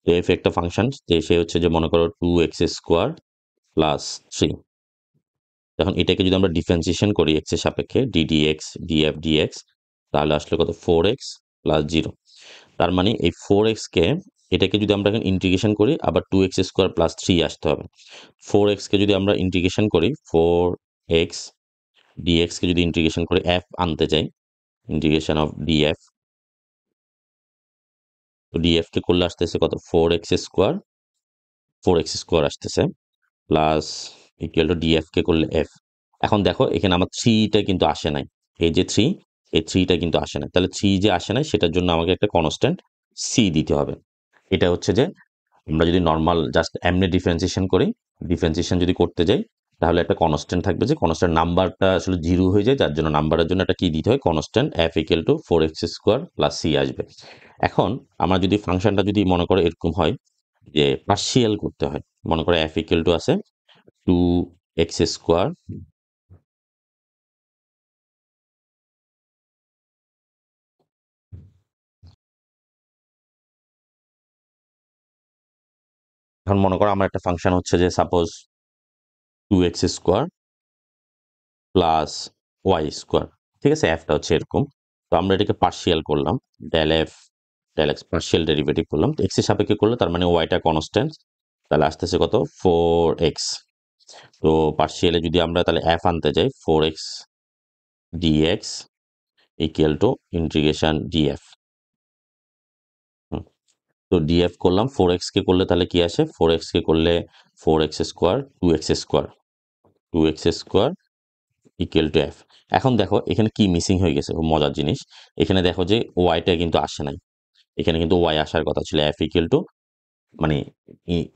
তো এফ একটা ফাংশন, সে হচ্ছে যে মনে করো 2x² প্লাস 3। এখন এটাকে যদি আমরা ডিফারেন্সিয়েশন করি এক্স এর সাপেক্ষে ddx df dx, তাহলে আসলে কত 4x প্লাস 0। তার মানে এই 4x কে এটাকে যদি আমরা এখন ইন্টিগ্রেশন করি আবার 2x² প্লাস 3 আসতে হবে। 4x কে যদি আমরা ইন্টিগ্রেশন করি 4x dx কে যদি ইন্টিগ্রেশন করে f আনতে চাই, ইন্টিগ্রেশন অফ df, তো df কে করলে আসতেছে কত 4x² আসতেছে প্লাস ইকুয়াল টু df কে করলে f। এখন দেখো এখানে আমার 3টা কিন্তু আসে নাই, এই যে 3, এই 3টা কিন্তু আসে নাই, তাহলে 3 যে আসে নাই সেটার জন্য আমাকে একটা কনস্ট্যান্ট c দিতে হবে। এটা হচ্ছে যে আমরা যদি নর্মাল জাস্ট এমনি ডিফারেন্সিয়েশন করি, ডিফারেন্সিয়েশন যদি করতে যাই তাহলে একটা কনস্ট্যান্ট থাকবে, যে কনস্ট্যান্ট নাম্বারটা আসলে 0 হয়ে যায়, যার জন্য নাম্বারের জন্য একটা কি দিতে হয় constant f equal to 4x² plus c আসবে। এখন আমরা যদি ফাংশনটা যদি মনে করো এরকম হয় যে পার্শিয়াল করতে হয়, মনে করো f ইকুয়াল টু আছে 2x², এখন মনে করো আমার একটা ফাংশন হচ্ছে যে সাপোজ 2x² প্লাস y², ঠিক আছে, এফটা হচ্ছে এরকম। তো আমরা এটাকে পার্শিয়াল করলাম, del f del x partial derivative করলাম, তো এক্স এর সাপেক্ষে করলে তার মানে ওয়াইটা কনস্ট্যান্ট, তাহলে আসতেছে কত 4x। তো পার্শিয়ালে যদি আমরা তাহলে এফ আনতে যাই 4x dx equal to integration df। তো df করলাম 4x কে করলে তাহলে কি আসে, 4x কে করলে 4x² 2x² equal to F. এখন দেখো এখানে কি মিসিং হয়ে গেছে, খুব মজার জিনিস। এখানে দেখো যে ওয়াইটা কিন্তু আসে নাই, এখানে কিন্তু ওয়াই আসার কথা ছিল, এফ ইকুয়াল টু মানে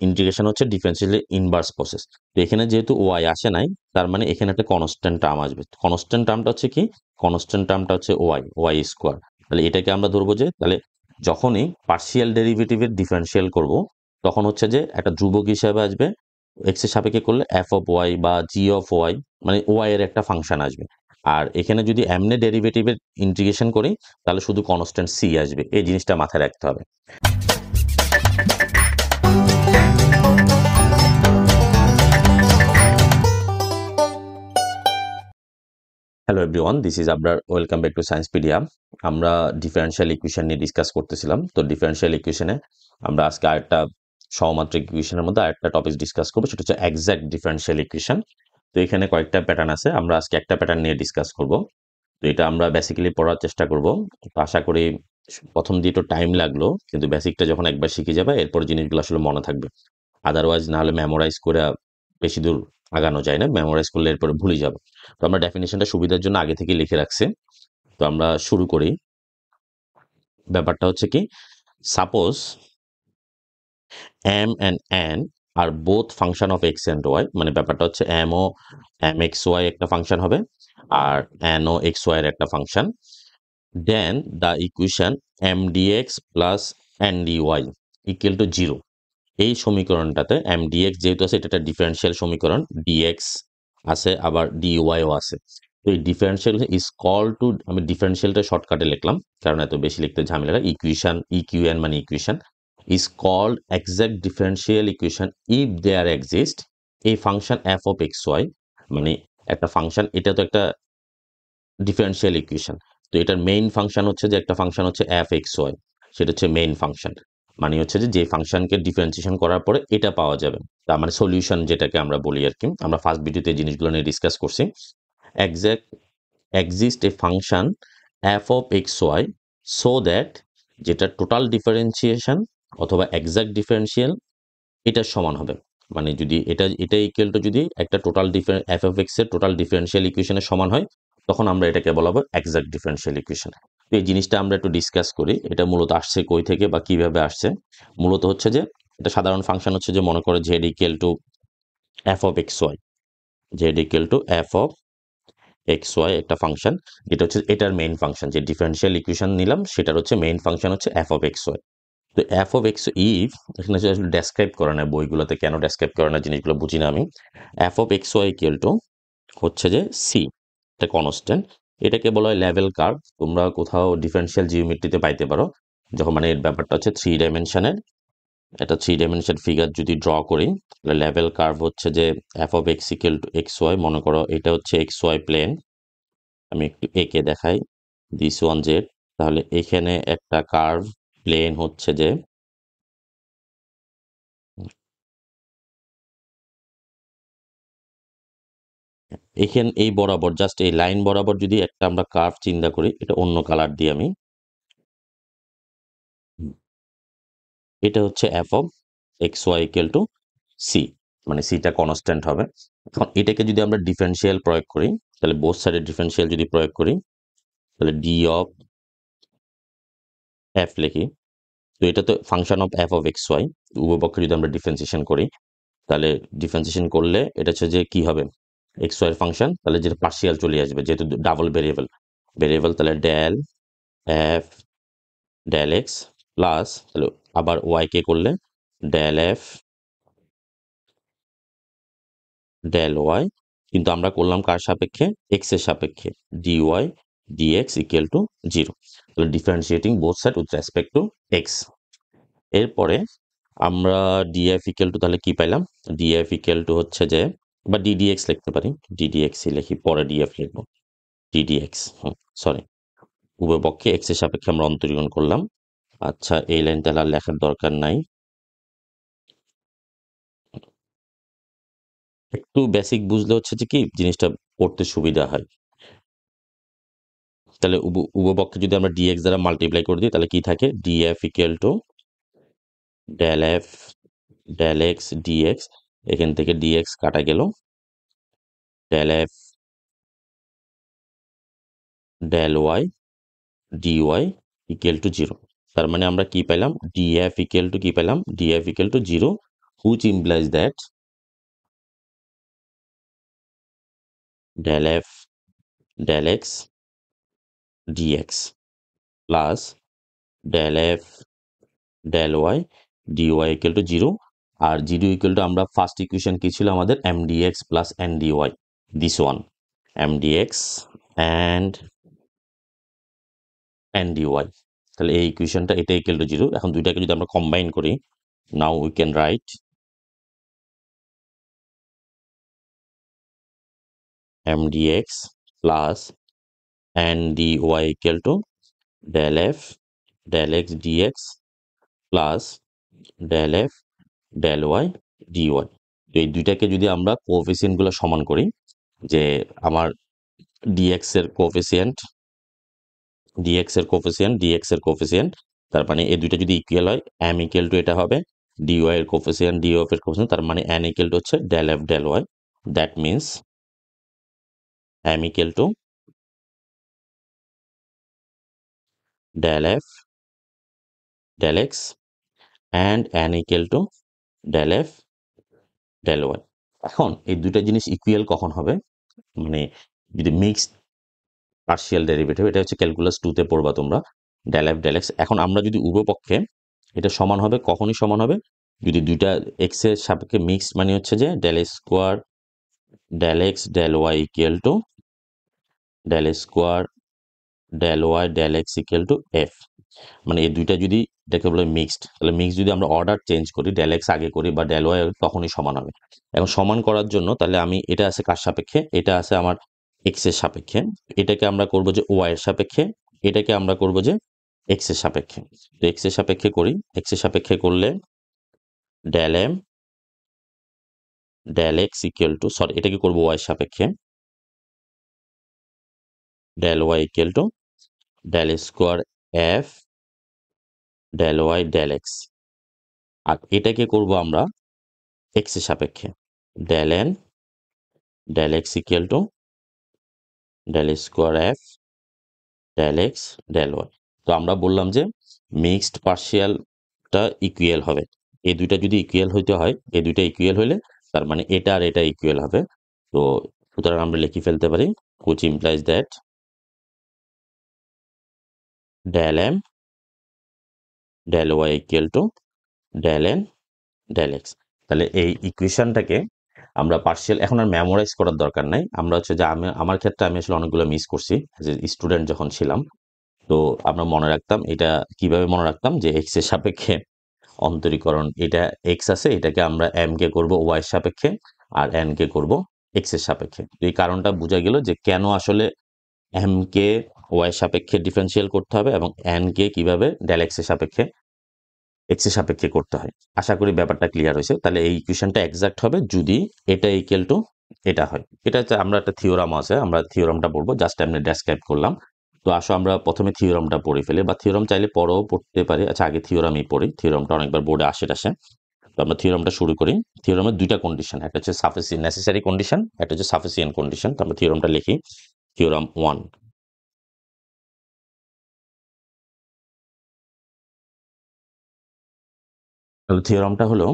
ইন্টিগ্রেশন হচ্ছে ডিফারেন্সিয়ালি ইনভার্স প্রসেস। তো এখানে যেহেতু ওয়াই আসে নাই, তার মানে এখানে একটা কনস্ট্যান্ট টার্ম আসবে। কনস্ট্যান্ট টার্মটা হচ্ছে কি, কনস্ট্যান্ট টার্মটা হচ্ছে ওয়াই²। তাহলে এটাকে আমরা ধরবো যে তাহলে যখনই পার্শিয়াল ডেরিভেটিভের ডিফারেন্সিয়াল করব তখন হচ্ছে যে একটা ধ্রুবক হিসাবে আসবে, এক্স এর সাপেক্ষে করলে এফ অফ ওয়াই বা জি অফ ওয়াই, মানে ওয়াই এর একটা ফাংশন আসবে। আর এখানে যদি এমনি ডেরিভেটিভের ইন্টিগ্রেশন করি তাহলে শুধু কনস্ট্যান্ট সি আসবে, এই জিনিসটা মাথায় রাখতে হবে। Hello everyone, this is Abrar, welcome back to Sciencepedia. আমরা ডিফারেনশিয়াল ইকুয়েশন নিয়ে ডিসকাস করতেছিলাম। তো ডিফারেনশিয়াল ইকুয়েশনে আমরা আজকে আরেকটা সহমাত্রিক ইকুয়েশনের মধ্যে আরেকটা টপিক ডিসকাস করবো, সেটা হচ্ছে এক্সাক্ট ডিফারেনশিয়াল ইকুয়েশন। তো এখানে কয়েকটা প্যাটার্ন আছে, আমরা আজকে একটা প্যাটার্ন নিয়ে ডিসকাস করব। তো এটা আমরা বেসিক্যালি পড়ার চেষ্টা করব। তো আশা করি প্রথম দিয়ে একটু টাইম লাগলো, কিন্তু বেসিকটা যখন একবার শিখে যাবে এরপর জিনিসগুলো আসলে মনে থাকবে। আদারওয়াইজ না হলে মেমোরাইজ করে বেশি দূর আগানো যায় না, মেমোরাইজ করলে এরপরে ভুলে যাব। তো আমরা ডেফিনেশনটা সুবিধার জন্য আগে থেকে লিখে রাখছি। তো আমরা শুরু করি। ব্যাপারটা হচ্ছে কি, সাপোজ m and n আর both function of x and y, মানে ব্যাপারটা হচ্ছে m ও mxy একটা ফাংশন হবে আর n ও xy এর একটা function. Then the equation m dx plus n dy equal to 0। এই সমীকরণটাতে m dx যেহেতু আছে, এটা একটা ডিফারেনশিয়াল সমীকরণ, dx আছে আবার dy ও আছে। তো এই ডিফারেনশিয়াল ইজ কল টু, আমি ডিফারেনশিয়ালটা শর্টকাটে লিখলাম কারণ এত বেশি লিখতে ঝামেলা লাগে। ইকুয়েশন ইকিউএন মানে equation is called exact differential equation if there exist এই function F of x Y, মানে একটা ফাংশন, এটা তো একটা ডিফারেনশিয়াল ইকুয়েশন। তো এটার মেইন ফাংশন হচ্ছে যে একটা ফাংশন হচ্ছে এফ এক্স ওয়াই, সেটা হচ্ছে মেইন ফাংশন। মানে হচ্ছে যে ফাংশনকে ডিফারেন্সিয়েশন করার পরে এটা পাওয়া যাবে, তার মানে সলিউশন যেটাকে আমরা বলি আর কি। আমরা ফার্স্ট ভিডিওতে এই জিনিসগুলো নিয়ে ডিসকাস করছি। Exact exist a function F of x y so that, যেটা টোটাল ডিফারেন্সিয়েশন অথবা এক্সাক্ট ডিফারেন্সিয়াল এটার সমান হবে। মানে যদি এটা ইকুয়াল টু যদি একটা টোটাল এফ অফ এক্স এর টোটাল ডিফারেন্সিয়াল ইকুয়েশনের সমান হয়, তখন আমরা এটাকে বলাবো এক্সাক্ট ডিফারেন্সিয়াল ইকুয়েশন। তো এই জিনিসটা আমরা একটু ডিসকাস করি, এটা মূলত আসছে কই থেকে বা কিভাবে আসছে। মূলত হচ্ছে যে এটা সাধারণ ফাংশন হচ্ছে যে মনে করে z equal to f of x y, z equal to f of x y একটা ফাংশন, যেটা হচ্ছে এটার মেইন ফাংশন, যে ডিফারেন্সিয়াল ইকুয়েশন নিলাম সেটার হচ্ছে মেইন ফাংশন হচ্ছে এফ অফ এক্স ওয়াই। তো এফ অফ এক্স ইফ, এখানে আসলে ডেসক্রাইব করে না বইগুলোতে, কেন ডেসক্রাইব করে না জিনিসগুলো বুঝি না আমি। F of x y equal to হচ্ছে যে সি, এটা কনস্ট্যান্ট, এটাকে বলা হয় লেভেল কার্ভ। তোমরা কোথাও ডিফারেন্সিয়াল জিওমেট্রিতে পাইতে পারো, যখন মানে এর ব্যাপারটা হচ্ছে 3 ডাইমেনশনের এটা 3 ডাইমেনশন ফিগার যদি ড্র করি, তাহলে লেভেল কার্ভ হচ্ছে যে f of x equal to x y. মনে করো এটা হচ্ছে এক্স ওয়াই প্লেন, আমি একটু এঁকে দেখাই, দিস ওয়ান জেড। তাহলে এখানে একটা কার্ভ প্লেন হচ্ছে যে এখানে এই বরাবর, জাস্ট এই লাইন বরাবর যদি একটা আমরা কার্ভ চিন্তা করি, এটা অন্য কালার দিয়ে আমি, এটা হচ্ছে f of x y equal to c, মানে সিটা কনস্ট্যান্ট হবে। এখন এটাকে যদি আমরা ডিফারেন্সিয়াল প্রয়োগ করি, তাহলে বোথ সাইডে ডিফারেন্সিয়াল যদি প্রয়োগ করি, তাহলে ডি অফ এফ লিখি। তো এটা তো function of f of x y, উভয় পক্ষে যদি আমরা ডিফারেন্সিয়েশন করি, তাহলে ডিফারেন্সিয়েশন করলে এটা হচ্ছে যে কি হবে, এক্স ওয়াই এর ফাংশন, তাহলে যেটা পার্শিয়াল চলে আসবে যেহেতু ডাবল ভেরিয়েবল ভেরিয়েবল, তাহলে del f del x plus, তাহলে আবার ওয়াই কে করলে ডেল এফ ডেল ওয়াই, কিন্তু আমরা করলাম কার সাপেক্ষে, এক্স এর সাপেক্ষে, d y d x equal to 0। তাহলে differentiating both side with respect to x. এরপরে আমরা ডিএফ ইকুয়াল টু তাহলে কি পাইলাম, ডিএফ ইকুয়াল টু হচ্ছে যে, বা ডিডিএক্স লিখতে পারি, ডিডিএক্সই লিখি, পরে ডিএফ লিখবো, ডিডিএক্স, সরি, উভয় পক্ষে এক্স এর সাপেক্ষে আমরা অন্তরীকরণ করলাম। আচ্ছা, এই লাইন তাহলে আর লেখার দরকার নাই, একটু বেসিক বুঝলে হচ্ছে যে কি জিনিসটা পড়তে সুবিধা হয়। তাহলে উভয় পক্ষে যদি আমরা ডিএক্স দ্বারা মাল্টিপ্লাই করে দিই, তাহলে কি থাকে, d f equal to del f del x d x, এখান থেকে ডিএক্স কাটা গেল, del f del y d y equal to 0। তার মানে আমরা কি পেলাম, ডিএফ ইকুয়াল টু কি পেলাম, d f equal to 0, which implies that del f del x d x plus del f del y d y equal to 0। আর 0 ইকুয়াল টু, আমরা first equation কি ছিল আমাদের, m d x plus n d y, this one, m d x and n d y. তাহলে এই ইকুয়েশনটা এটা equal to 0। এখন দুইটাকে যদি আমরা কম্বাইন করি, now we can write mdx plus ndy equal to del f del x dx plus del f del y dy। তো এই দুইটাকে যদি আমরা কোএফিসিয়েন্ট গুলো সমান করি, যে আমার dx এর কোএফিসিয়েন্ট dx এর কোএফিসিয়েন্ট, তার মানে এই দুইটা যদি ইকুয়াল হয়, m ইকুয়াল টু এটা হবে dy এর কোএফিসিয়েন্ট, dy এর কোএফিসিয়েন্ট, তার মানে n ইকুয়াল টু হচ্ছে del f del y। That means m equal to del f del x and n equal to del f del y। এখন এই দুইটা জিনিস ইকুয়াল কখন হবে, মানে যদি মিক্সড পার্শিয়াল ডেরিভেটিভ, এটা হচ্ছে ক্যালকুলাস 2 তে পড়বা তোমরা, del f del x। এখন আমরা যদি উভয় পক্ষে, এটা সমান হবে কখনই সমান হবে, যদি দুইটা এক্স এর সাপেক্ষে মিক্সড, মানে হচ্ছে যে del square del x del y equal to del square del y del x equal to f। মানে এই দুইটা যদি, এটাকে বলে মিক্সড, তাহলে মিক্স যদি আমরা অর্ডার চেঞ্জ করি, ডেল এক্স আগে করি বা ডেল ওয়াই, তখনই সমান হবে। এখন সমান করার জন্য তাহলে আমি, এটা আছে কার সাপেক্ষে, এটা আছে আমার এক্স এর সাপেক্ষে, এটাকে আমরা করব যে ওয়াই এর সাপেক্ষে, এটাকে আমরা করব যে এক্স এর সাপেক্ষে। তো এক্স এর সাপেক্ষে করি, এক্স এর সাপেক্ষে করলে del M del x equal to, sorry, এটাকে করবো ওয়াই এর সাপেক্ষে, del Y equal to del square F del Y del X. আর এটাকে করব আমরা এক্স এর সাপেক্ষে, del N del x equal to del square F del x del Y. তো আমরা বললাম যে মিক্সড পার্শিয়ালটা ইকুয়াল হবে, এই দুইটা যদি ইকুয়াল হইতে হয়, এই দুইটা ইকুয়াল হইলে তার মানে এটা আর এটা ইকুয়াল হবে। তো সুতরাং আমরা লিখে ফেলতে পারি, which implies that del m del y equal to del n del x। তাহলে এই ইকুয়েশনটাকে আমরা পার্শিয়াল, এখন আর মেমোরাইজ করার দরকার নাই, আমরা হচ্ছে যে আমার ক্ষেত্রে আমি আসলে অনেকগুলো মিস করছি যে স্টুডেন্ট যখন ছিলাম। তো আমরা মনে রাখতাম, এটা কিভাবে মনে রাখতাম, যে এক্স এর সাপেক্ষে অন্তরীকরণ, এটা এক্স আছে, এটাকে আমরা এম কে করব ওয়াই এর সাপেক্ষে আর এন কে করব এক্স এর সাপেক্ষে। তো এই কারণটা বোঝা গেল যে কেন আসলে এম কে ওয়াই এর সাপেক্ষে ডিফারেন্সিয়াল করতে হবে এবং এন কে কিভাবে ডেল এক্স এর সাপেক্ষে এক্স এর সাপেক্ষে করতে হয়। আশা করি ব্যাপারটা ক্লিয়ার হয়েছে। তাহলে এই ইকুয়েশনটা এক্সাক্ট হবে যদি এটা ইকুয়াল টু এটা হয়। এটা হচ্ছে আমরা একটা থিওরাম আছে, আমরা থিওরামটা পড়বো, জাস্ট এমনি ডেসক্রাইব করলাম। তো আসো আমরা প্রথমে থিওরামটা পড়ে ফেলি, বা থিওরাম চাইলে পরেও পড়তে পারি। আচ্ছা আগে থিওরামই পড়ি, থিওরামটা অনেকবার বোর্ডে আসে। তো আমরা থিওরামটা শুরু করি। থিওরামের দুইটা কন্ডিশন, একটা হচ্ছে সাফিসিয়েন্ট নেসেসারি কন্ডিশন, একটা হচ্ছে সাফিসিয়েন্ট কন্ডিশন। তো আমরা থিওরামটা লিখি, থিওরাম 1। থিওরামটা হলো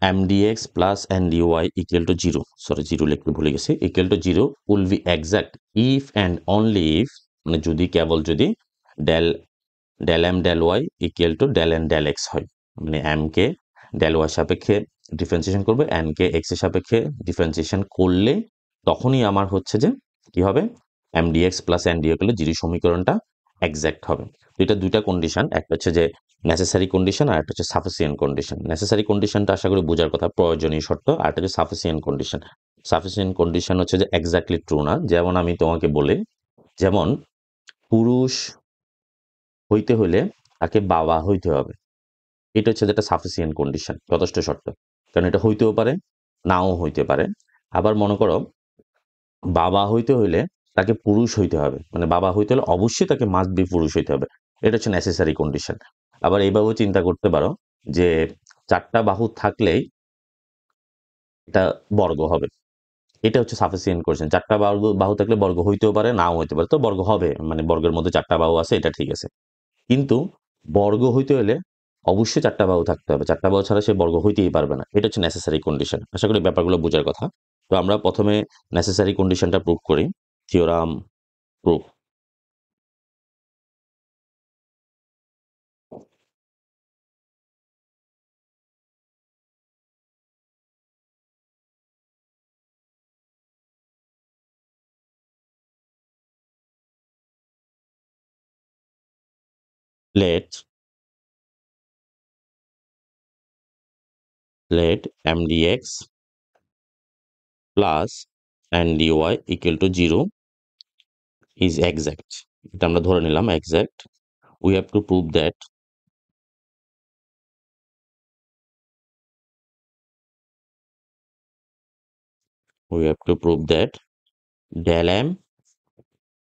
m dx plus n dy equal to zero, sorry zero লিখতে ভুলে গেছি, equal to zero will be exact if and only if, মানে যদি কেবল যদি del del M del Y equal to del N del x হয়। মানে m কে ডেল ওয়াই সাপেক্ষে ডিফারেন্সিয়েশন করবে, এন কে এক্স এর সাপেক্ষে ডিফারেন্সিয়েশন করলে তখনই আমার হচ্ছে যে কি হবে, m dx plus n d x হলে জিরো সমীকরণটা এক্সাক্ট হবে। তো এটা দুইটা কন্ডিশন, একটা হচ্ছে যে নেসেসারি কন্ডিশন আর একটা হচ্ছে সাফিসিয়েন্ট কন্ডিশন। নেসেসারি কন্ডিশনটা আশা করি বোঝার কথা, প্রয়োজনীয় শর্ত, আর একটা হচ্ছে সাফিসিয়েন্ট কন্ডিশন। সাফিসিয়েন্ট কন্ডিশন হচ্ছে যে এক্স্যাক্টলি ট্রু না। যেমন আমি তোমাকে বলি, যেমন পুরুষ হইতে হলে তাকে বাবা হইতে হবে, এটা হচ্ছে যেটা সাফিসিয়েন্ট কন্ডিশন, যথেষ্ট শর্ত। কারণ এটা হইতেও পারে, নাও হইতে পারে। আবার মনে করো বাবা হইতে হইলে তাকে পুরুষ হইতে হবে, মানে বাবা হইতে হলে অবশ্যই তাকে মাস্ট বি পুরুষ হইতে হবে, এটা হচ্ছে নেসেসারি কন্ডিশন। আবার এইভাবেও চিন্তা করতে পারো যে চারটা বাহু থাকলেই এটা বর্গ হবে, এটা হচ্ছে সাফিসিয়েন্ট কন্ডিশন। চারটা বাহু বাহু থাকলে বর্গ হইতেও পারে, নাও হইতে পারে, তো বর্গ হবে, মানে বর্গের মধ্যে চারটা বাহু আছে, এটা ঠিক আছে। কিন্তু বর্গ হইতে হলে অবশ্যই চারটা বাহু থাকতে হবে, চারটা বাহু ছাড়া সে বর্গ হইতেই পারবে না, এটা হচ্ছে নেসেসারি কন্ডিশন। আশা করি ব্যাপারগুলো বোঝার কথা। তো আমরা প্রথমে নেসেসারি কন্ডিশনটা প্রুভ করি, theorem proof. let let mdx plus ndy equal to 0 is exact, এটা আমরা ধরে নিলাম exact. We have to prove that del m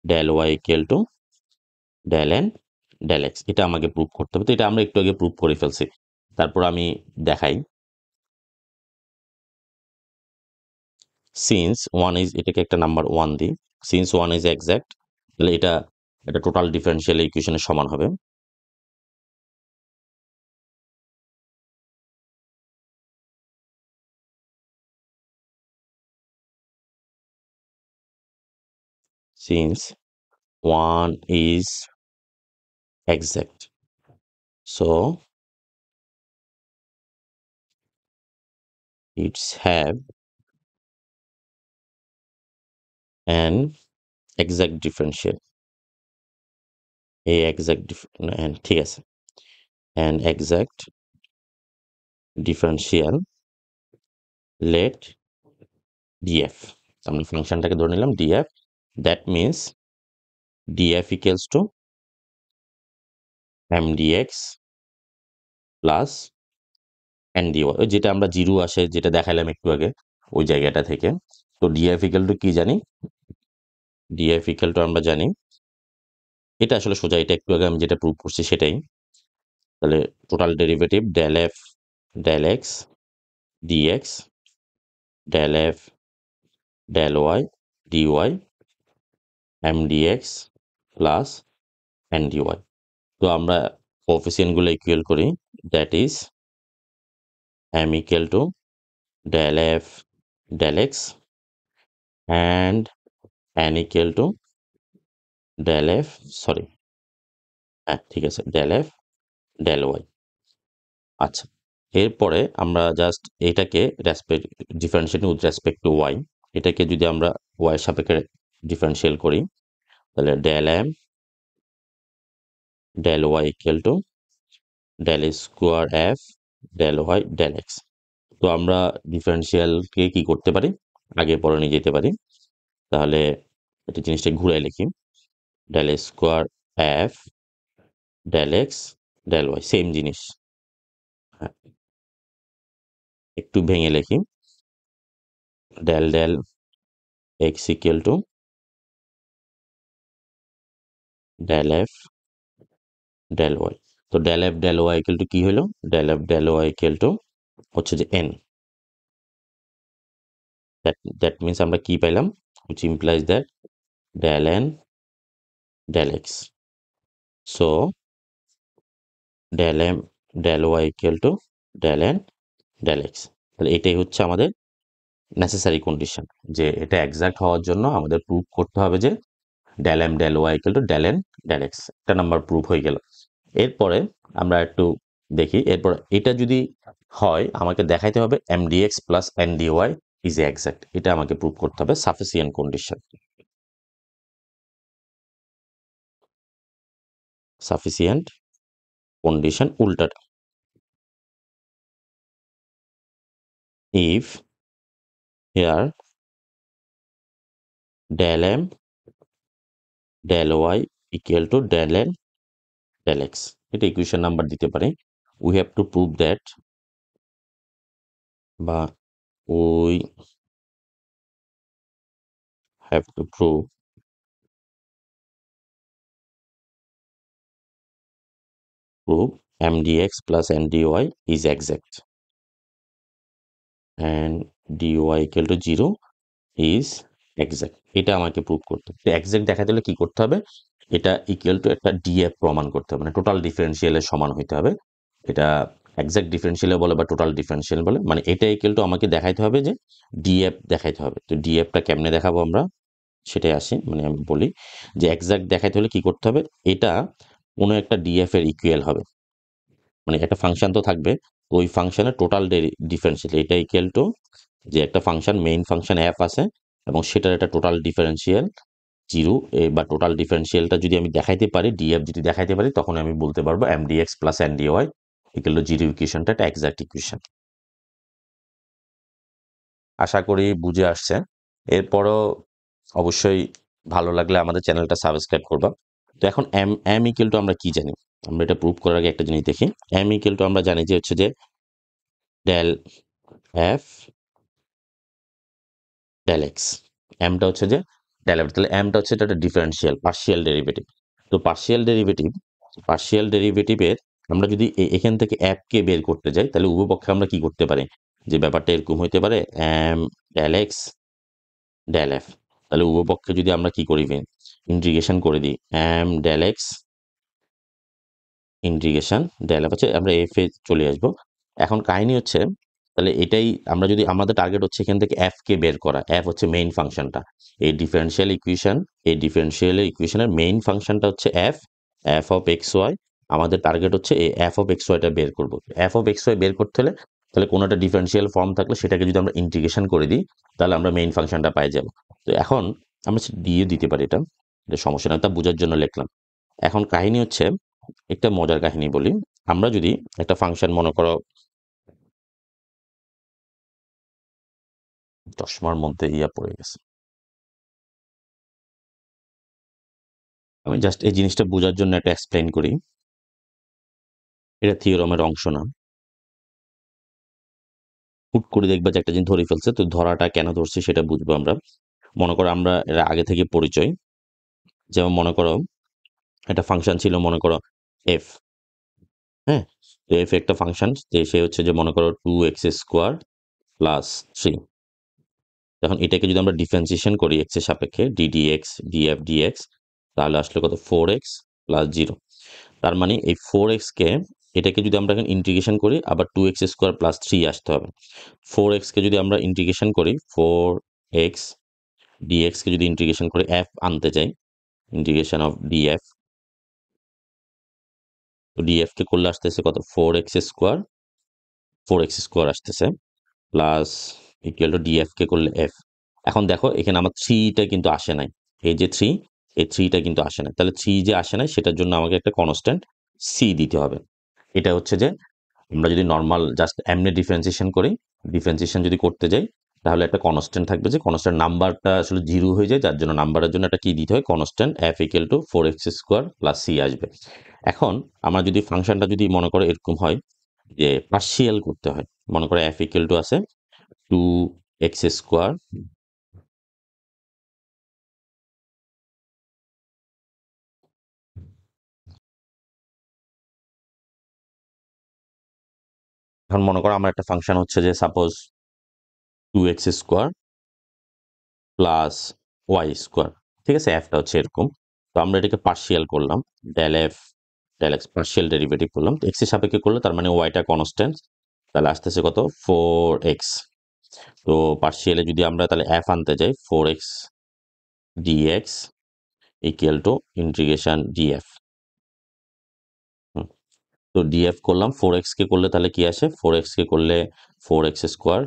del y equal to del n del x, এটা আমাকে প্রুভ করতে হবে। তো এটা আমরা একটু আগে প্রুভ করে ফেলছি, তারপর আমি দেখাই। সিন্স ওয়ান ইজ, এটাকে একটা নাম্বার ওয়ান দিই, সিন্স ওয়ান ইজ এক্সাক্ট, তাহলে এটা এটা টোটাল ডিফারেন্সিয়াল ইকুয়েশনের সমান হবে। Since one is exact, so it's have an exact differential, এই এক্সাক্ট ঠিক আছে, an exact differential let df, আমরা ফাংশনটাকে ধরে নিলাম df, that means df equals to mdx plus ndy, যেটা আমরা জিরো আসে যেটা দেখালাম একটু আগে ওই জায়গাটা থেকে। তো ডিএফ ইকুয়াল টু কি জানি, ডিএফ ইকুয়াল টু আমরা জানি, এটা আসলে সোজা, এটা একটু আগে আমি যেটা প্রুভ করছি সেটাই। তাহলে total derivative del f del x dx del f del y dy mdx plus ndy. তো আমরা কোএফিসিয়েন্টগুলো ইকুয়াল করি, that is m equal to del f del x and n equal to del f, sorry হ্যাঁ ঠিক আছে, del f del y। আচ্ছা, এরপরে আমরা জাস্ট এটাকে respect differentiate with respect to y, এটাকে যদি আমরা ওয়াই এর সাপেক্ষে ডিফারেন্সিয়াল করি, তাহলে del m del y equal to del square f del Y del x. তো আমরা ডিফারেন্সিয়ালকে কি করতে পারি, আগে পরে নিয়ে যেতে পারি। তাহলে এটা জিনিসটা ঘুরাই লিখি, del square F del x del y, same জিনিস। হ্যাঁ, একটু ভেঙে লিখি, del del x equal to del f del Y. তো del f del Y equal to কি হলো, del f del Y equal to হচ্ছে যে এন। দ্যাট মিনস আমরা কি পাইলাম, which implies that del n del x. So del m del y equal to del n del x. তাহলে এটাই হচ্ছে আমাদের নেসেসারি কন্ডিশন, যে এটা এক্সাক্ট হওয়ার জন্য আমাদের প্রুভ করতে হবে যে del m del y equal to del n del x। একটা নাম্বার প্রুভ হয়ে গেল। এরপরে আমরা একটু দেখি, এরপর এটা যদি হয় আমাকে দেখাইতে হবে mdx plus ndy is exact। এটা আমাকে প্রুভ করতে হবে, সাফিসিয়েন্ট কন্ডিশন। সাফিসিয়েন্ট কন্ডিশন উল্টাটা, if here del m del y equal to del n del x, এটা ইকুয়েশন নাম্বার দিতে পারে। we have to prove that, বা we have to prove mdx plus ndy is exact and dy equal to 0 is exact। এটা আমাকে prove করতে হবে। Exact দেখাতে হলে কি করতে হবে, এটা ইকুয়াল টু একটা ডিএফ প্রমাণ করতে হবে, মানে টোটাল ডিফারেন্সিয়ালের সমান হইতে হবে। এটা এক্সাক্ট ডিফারেন্সিয়াল বলে বা টোটাল ডিফারেন্সিয়াল বলে, মানে এটা ইকুয়াল টু আমাকে দেখাইতে হবে যে ডিএফ দেখাইতে হবে। তো ডিএফটা কেমনে দেখাবো আমরা, সেটাই আসি, মানে আমি বলি যে এক্সাক্ট দেখাইতে হলে কি করতে হবে, এটা কোনো একটা ডিএফ এর ইকুয়াল হবে, মানে একটা ফাংশন তো থাকবে, ওই ফাংশনের টোটাল ডিফারেন্সিয়াল এটা ইকুয়াল টু যে একটা ফাংশন মেইন ফাংশন এফ আছে এবং সেটার একটা টোটাল ডিফারেন্সিয়াল 0, বা টোটাল ডিফারেন্সিয়ালটা যদি আমি দেখাইতে পারি, ডিএফ যদি দেখাইতে পারি, তখন আমি বলতে পারবো mdx plus ndy equal to 0 ইকুয়েশনটা একটা এক্সাক্ট ইকুয়েশন। আশা করি বুঝে আসছে। এরপরও অবশ্যই ভালো লাগলে আমাদের চ্যানেলটা সাবস্ক্রাইব করবা। তো এখন এম এম ইকুয়াল টু আমরা কি জানি, আমরা এটা প্রুভ করার আগে একটা জিনিস দেখি। এম ইকুয়াল টু আমরা জানি যে হচ্ছে যে ডেল এফ ডেল এক্স। এমটা হচ্ছে যে ডেল এফ, তাহলে এমটা হচ্ছে এটা একটা ডিফারেন্সিয়াল পার্শিয়াল ডেরিভেটিভ। তো পার্শিয়াল ডেরিভেটিভের আমরা যদি এখান থেকে এফ কে বের করতে যাই, তাহলে উভয়পক্ষে আমরা কি করতে পারি, যে ব্যাপারটা এরকম হইতে পারে m del x del f. তাহলে উভয়পক্ষে যদি আমরা কি করি, ইন্টিগ্রেশন করে দিই, m del x integration del f হচ্ছে, আমরা এফ এ চলে আসবো। এখন কাহিনী হচ্ছে, তাহলে এটাই আমরা যদি, আমাদের টার্গেট হচ্ছে এখান থেকে এফ কে বের করা, এফ হচ্ছে মেইন ফাংশনটা, এই ডিফারেন্সিয়াল ইকুয়েশনের মেইন ফাংশনটা হচ্ছে f, f of x y. আমাদের টার্গেট হচ্ছে এই এফ অফ এক্স ওয়াইটা বের করবো। এফ অফ এক্স ওয়াই বের করতে হলে, তাহলে কোনো একটা ডিফারেন্সিয়াল ফর্ম থাকলে সেটাকে যদি আমরা ইন্টিগ্রেশন করে দিই, তাহলে আমরা মেইন ফাংশনটা পাই যাব। তো এখন আমরা দিয়ে দিতে পারি, এটা সমস্যা না, তা বোঝার জন্য লিখলাম। এখন কাহিনী হচ্ছে, একটা মজার কাহিনী বলি। আমরা যদি একটা ফাংশন মনে করো, চশমার মধ্যে ইয়া পড়ে গেছে, আমি জাস্ট এই জিনিসটা বোঝার জন্য একটা এক্সপ্লেন করি। এটা থিওরামের অংশ না, হুট করে দেখবা যে একটা জিনিস ধরে ফেলছে, তো ধরাটা কেন ধরছে সেটা বুঝবো আমরা। মনে করো আমরা এর আগে থেকে পরিচয়, যেমন মনে করো একটা ফাংশন ছিল, মনে করো এফ। হ্যাঁ, তো এফ একটা ফাংশন, সে হচ্ছে যে মনে করো 2x² প্লাস 3। এখন এটাকে যদি আমরা ডিফারেন্সিয়েশন করি এক্স এর সাপেক্ষে, ddx df dx, তাহলে আসলে কত 4x প্লাস 0। তার মানে এই 4x কে, এটাকে যদি আমরা এখন ইন্টিগ্রেশন করি, আবার 2x² প্লাস 3 আসতে হবে। 4x কে যদি আমরা ইন্টিগ্রেশন করি, 4x dx কে যদি ইন্টিগ্রেশন করে f আনতে চাই, ইন্টিগ্রেশন অফ df, তো df কে করলে আসতেছে কত 4x² আসতেছে, প্লাস ইকুয়াল টু df কে করলে f। এখন দেখো এখানে আমার 3টা কিন্তু আসে নাই, এই যে 3, এই 3টা কিন্তু আসে নাই। তাহলে 3 যে আসে নাই, সেটার জন্য আমাকে একটা কনস্ট্যান্ট c দিতে হবে। এটা হচ্ছে যে আমরা যদি নর্মাল জাস্ট এমনি ডিফারেন্সিয়েশন করি, ডিফারেন্সিয়েশন যদি করতে যাই, তাহলে একটা কনস্ট্যান্ট থাকবে, যে কনস্ট্যান্ট নাম্বারটা আসলে জিরো হয়ে যায়, যার জন্য নাম্বারের জন্য একটা কি দিতে হয়, constant f equal to 4x² plus c আসবে। এখন আমরা যদি ফাংশনটা যদি মনে করো এরকম হয় যে পার্শিয়াল করতে হয়, মনে করো এফ ইকুয়াল টু আছে 2x², এখন মনে করো আমার একটা ফাংশন হচ্ছে যে সাপোজ 2x² প্লাস y², ঠিক আছে, এফটা হচ্ছে এরকম। তো আমরা এটাকে পার্শিয়াল করলাম, del f del x partial derivative করলাম, তো এক্স এর সাপেক্ষে করলে তার মানে ওয়াইটা কনস্ট্যান্ট, তাহলে আসতেছে কত 4x। তো পার্শিয়ালে যদি আমরা তাহলে এফ আনতে যাই 4x dx equal to integration df। তো df করলাম, 4x কে করলে তাহলে কি আসে, 4x কে করলে 4x²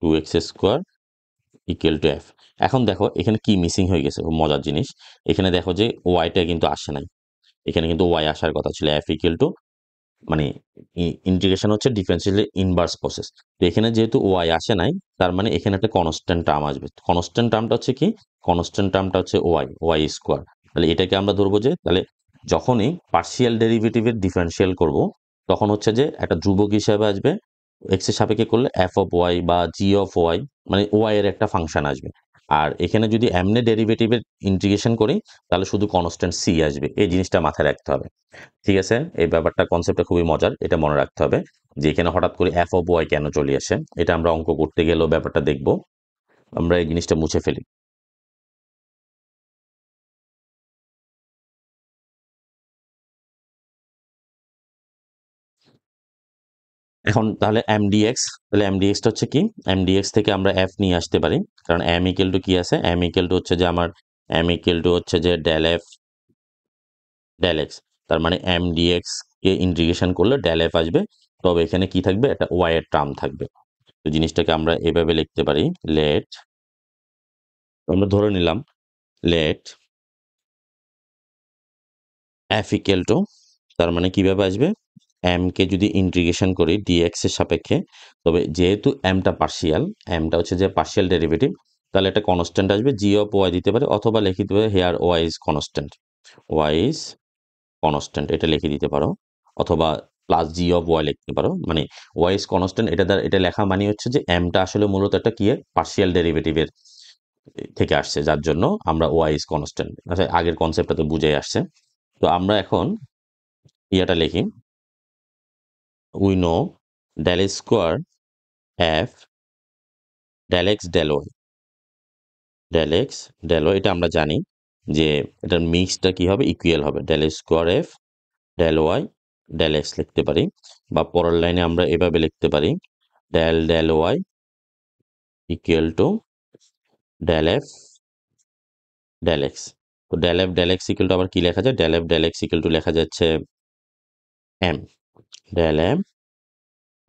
2x² equal to F. এখন দেখো এখানে কি মিসিং হয়ে গেছে, খুব মজার জিনিস। এখানে দেখো যে ওয়াইটা কিন্তু আসে নাই, এখানে কিন্তু ওয়াই আসার কথা ছিল, এফ ইকুয়াল টু মানে ইন্টিগ্রেশন হচ্ছে ডিফারেন্সিয়াল ইনভার্স প্রসেস। তো এখানে যেহেতু ওয়াই আসে নাই, তার মানে এখানে একটা কনস্ট্যান্ট টার্ম আসবে। কনস্ট্যান্ট টার্মটা হচ্ছে কি, কনস্ট্যান্ট টার্মটা হচ্ছে ওয়াই²। তাহলে এটাকে আমরা ধরবো যে তাহলে যখনই পার্শিয়াল ডেরিভেটিভের ডিফারেন্সিয়াল করব, তখন হচ্ছে যে একটা ধ্রুবক হিসাবে আসবে, এক্স এর সাপেক্ষে করলে এফ অফ ওয়াই বা জি অফ ওয়াই, মানে ওয়াই এর একটা ফাংশন আসবে। আর এখানে যদি এমনি ডেরিভেটিভের ইন্টিগ্রেশন করি, তাহলে শুধু কনস্ট্যান্ট সি আসবে। এই জিনিসটা মাথায় রাখতে হবে, ঠিক আছে। এই ব্যাপারটা কনসেপ্টটা খুবই মজার, এটা মনে রাখতে হবে যে এখানে হঠাৎ করে এফ অফ ওয়াই কেন চলে আসে। এটা আমরা অঙ্ক করতে গেলেও ব্যাপারটা দেখব, আমরা এই জিনিসটা মুছে ফেলি। এখন তাহলে এমডিএক্স, তাহলে এমডিএক্সটা হচ্ছে কি, এমডিএক্স থেকে আমরা এফ নিয়ে আসতে পারি, কারণ এম ইকুয়াল টু কি আছে, এম ইকুয়াল টু হচ্ছে যে আমার এম ইকুয়াল টু হচ্ছে যে ডেল এফ ডেল এক্স। তার মানে এমডিএক্স কে ইন্টিগ্রেশন করলে ডেল এফ আসবে, তবে এখানে কি থাকবে, একটা ওয়াই এর টার্ম থাকবে। তো জিনিসটাকে আমরা এভাবে লিখতে পারি, লেট, আমরা ধরে নিলাম লেট এফ ইকুয়াল টু, তার মানে কিভাবে আসবে, এম কে যদি ইন্টিগ্রেশন করি ডিএক্স এর সাপেক্ষে, তবে যেহেতু এমটা পার্শিয়াল, এমটা হচ্ছে যে পার্শিয়াল ডেরিভেটিভ, তাহলে একটা কনস্ট্যান্ট আসবে, জি অফ ওয়াই দিতে পারে, অথবা লিখে দিতে পারে here y is constant, y is constant এটা লিখে দিতে পারো, অথবা প্লাস জি অফ ওয়াই লিখতে পারো। মানে ওয়াই ইজ কনস্ট্যান্ট এটা দ্বারা, এটা লেখা মানে হচ্ছে যে এমটা আসলে মূলত একটা কি পার্শিয়াল ডেরিভেটিভের থেকে আসছে, যার জন্য আমরা ওয়াই ইজ কনস্ট্যান্ট, আচ্ছা আগের কনসেপ্টটা তো বুঝে আসছে। তো আমরা এখন ইয়াটা লিখি, we know del square F del x del Y, del x del y এটা আমরা জানি যে এটার মিক্সটা কি হবে, ইকুয়াল হবে, del square F del Y del x লিখতে পারি, বা পরের লাইনে আমরা এভাবে লিখতে পারি, del del Y equal to del f del x. তো del f del x equal to আবার কি লেখা যায়, del f del x equal to লেখা যাচ্ছে m, del M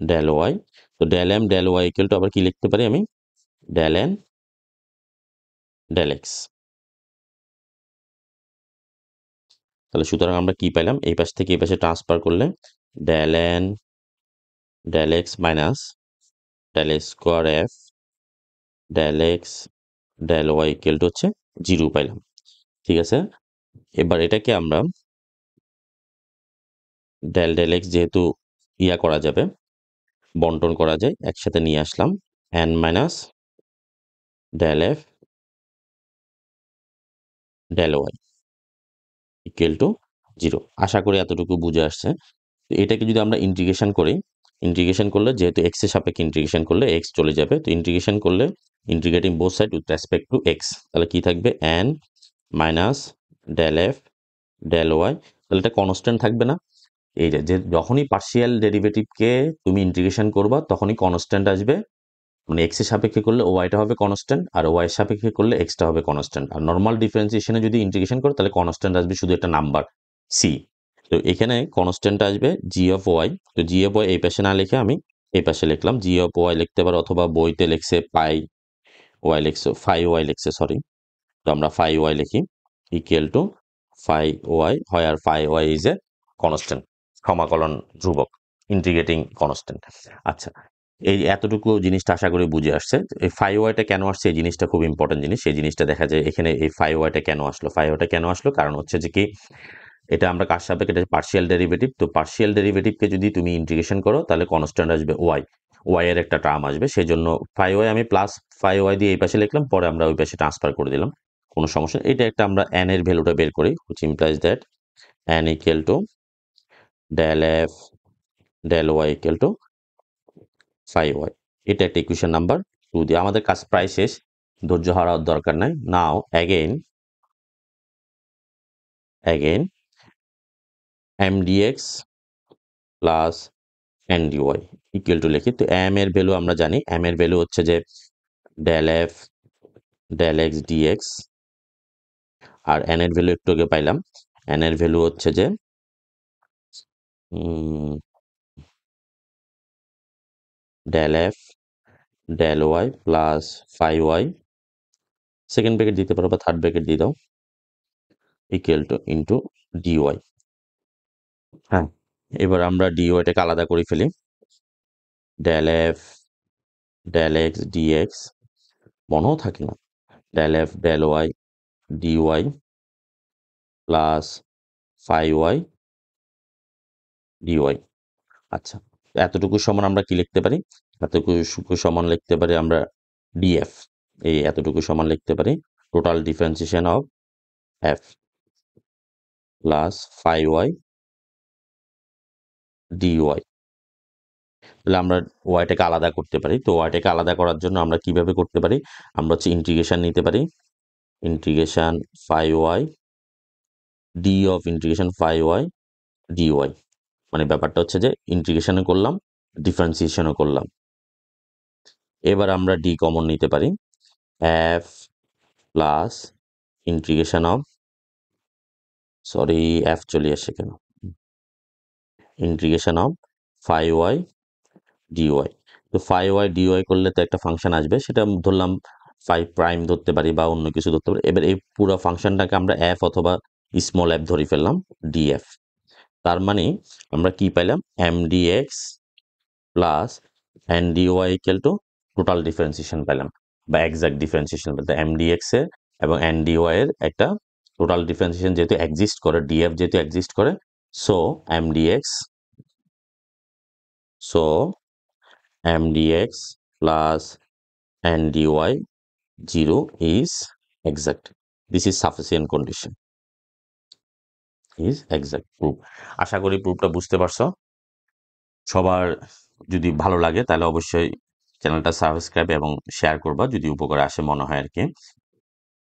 del Y. তো del M del Y equal to আবার কি লিখতে পারি আমি, ডেল এন ডেল এক্স। তাহলে সুতরাং আমরা কি পেলাম, এই পাশ থেকে এই পাশে ট্রান্সফার করলে del N del x minus del square F del x del Y equal to হচ্ছে 0 পাইলাম, ঠিক আছে। এবার এটাকে আমরা ডেল ডেল এক্স যেহেতু ইয়া করা যাবে, বন্টন করা যায়, একসাথে নিয়ে আসলাম, n minus del f del Y equal to 0। আশা করি এতটুকু বুঝে আসছে। তো এটাকে যদি আমরা ইন্টিগ্রেশন করি, ইন্টিগ্রেশন করলে যেহেতু এক্স এর সাপেক্ষে ইন্টিগ্রেশন করলে এক্স চলে যাবে, তো ইন্টিগ্রেশন করলে integrating both side with respect to x, তাহলে কি থাকবে, n minus del f del y. তাহলে এটা কনস্ট্যান্ট থাকবে না, এই যে যখনই পার্শিয়াল ডেরিভেটিভকে তুমি ইন্টিগ্রেশন করবা তখনই কনস্ট্যান্ট আসবে, মানে এক্স এর সাপেক্ষে করলে ওয়াইটা হবে কনস্ট্যান্ট, আর ওয়াই এর সাপেক্ষে করলে এক্সটা হবে কনস্ট্যান্ট। আর নর্মাল ডিফারেন্সিয়েশনে যদি ইন্টিগ্রেশন করো তাহলে কনস্ট্যান্ট আসবে শুধু একটা নাম্বার সি। তো এখানে কনস্ট্যান্ট আসবে জি অফ ওয়াই, তো জি অফ ওয়াই এই পাশে না লিখে আমি এই পাশে লিখলাম, জি অফ ওয়াই লিখতে পারো, অথবা বইতে লিখছে পাই ওয়াই লিখছে, ফাই ওয়াই লিখছে সরি, তো আমরা ফাই ওয়াই লিখি ইকুয়াল টু ফাই ওয়াই হয়, আর phi y is a constant, সমাকলন ধ্রুবক। Integrating constant. আচ্ছা, এই এতটুকু জিনিসটা আশা করি বুঝে আসছে। এই ফাই ওয়াইটা কেন আসছে এই জিনিসটা খুব ইম্পর্টেন্ট জিনিস। সেই জিনিসটা দেখা যায় এখানে এই ফাই ওয়াইটা কেন আসলো, ফাই ওয়াইটা কেন আসলো কারণ হচ্ছে যে কি এটা আমরা কার সাপেক্ষে, এটা পার্শিয়াল ডেরিভেটিভ। তো পার্শিয়াল ডেরিভেটিভকে যদি তুমি ইন্টিগ্রেশন করো তাহলে কনস্ট্যান্ট আসবে ওয়াই, ওয়াই এর একটা টার্ম আসবে। সেই জন্য ফাই ওয়াই আমি প্লাস ফাই ওয়াই দিয়ে এই পাশে লিখলাম, পরে আমরা ওই পাশে ট্রান্সফার করে দিলাম, কোনো সমস্যা নেই। এটা একটা আমরা এন এর ভ্যালুটা বের করি, which implies that n equal to del f del Y equal to phi y. এটা একটা ইকুয়েশন নাম্বার 2 দিয়ে আমাদের কাজ প্রায় শেষ, ধৈর্য হারার দরকার নাই। Now again m dx plus n dy equal to লিখি। তো এম এর ভ্যালু আমরা জানি, এম এর ভ্যালু হচ্ছে যে del f del x dx, আর এন এর ভ্যালু একটু আগে পাইলাম, এন এর ভ্যালু হচ্ছে যে del f del y plus phi y, second bracket দিতে পারো বা থার্ড ব্র্যাকেট দিয়ে দাও, ইকুয়াল টু ইন্টু ডিওয়াই। হ্যাঁ, এবার আমরা ডিওয়াইটাকে আলাদা করে ফেলি। Del f del x d x মনেও থাকে না, del f del y d y plus phi y d y. আচ্ছা, এতটুকু সমান আমরা কি লিখতে পারি, এতটুকু সমান লিখতে পারি আমরা ডিএফ, এই এতটুকু সমান লিখতে পারি total differentiation of f plus phi y d y. তাহলে আমরা ওয়াইটাকে আলাদা করতে পারি। তো ওয়াইটাকে আলাদা করার জন্য আমরা কিভাবে করতে পারি, আমরা হচ্ছে ইন্টিগ্রেশন নিতে পারি, integration phi y d of integration phi y d y, মানে ব্যাপারটা হচ্ছে যে ইন্টিগ্রেশনও করলাম ডিফারেন্সিয়েশনও করলাম। এবার আমরা ডি কমন নিতে পারি, f plus integration of, sorry f চলে আসে কেন, integration of phi y d y. তো ফাই ওয়াই ডিওয়াই করলে তো একটা ফাংশন আসবে, সেটা ধরলাম ফাই প্রাইম ধরতে পারি বা অন্য কিছু ধরতে পারি। এবার এই পুরো ফাংশনটাকে আমরা এফ অথবা স্মল এফ ধরে ফেললাম ডিএফ। তার মানে আমরা কি পাইলাম, m dx plus n dy equal to total differentiation পেলাম বা এক্সাক্ট ডিফারেন্সিয়েশন পেলাম। এম ডিএক্স এর এবং এন ডিওয়াই এর একটা টোটাল ডিফারেন্সিয়েশন যেহেতু এক্সিস্ট করে, ডিএফ যেহেতু এক্সিস্ট করে, so m d x so m dx plus n d y 0 is exact. This is sufficient condition. Is exact proof. আশা করি প্রুফটা বুঝতে পারছো। সবার যদি ভালো লাগে তাহলে অবশ্যই চ্যানেলটা সাবস্ক্রাইব এবং শেয়ার করবা যদি উপকারে আসে মনে হয় আর কি।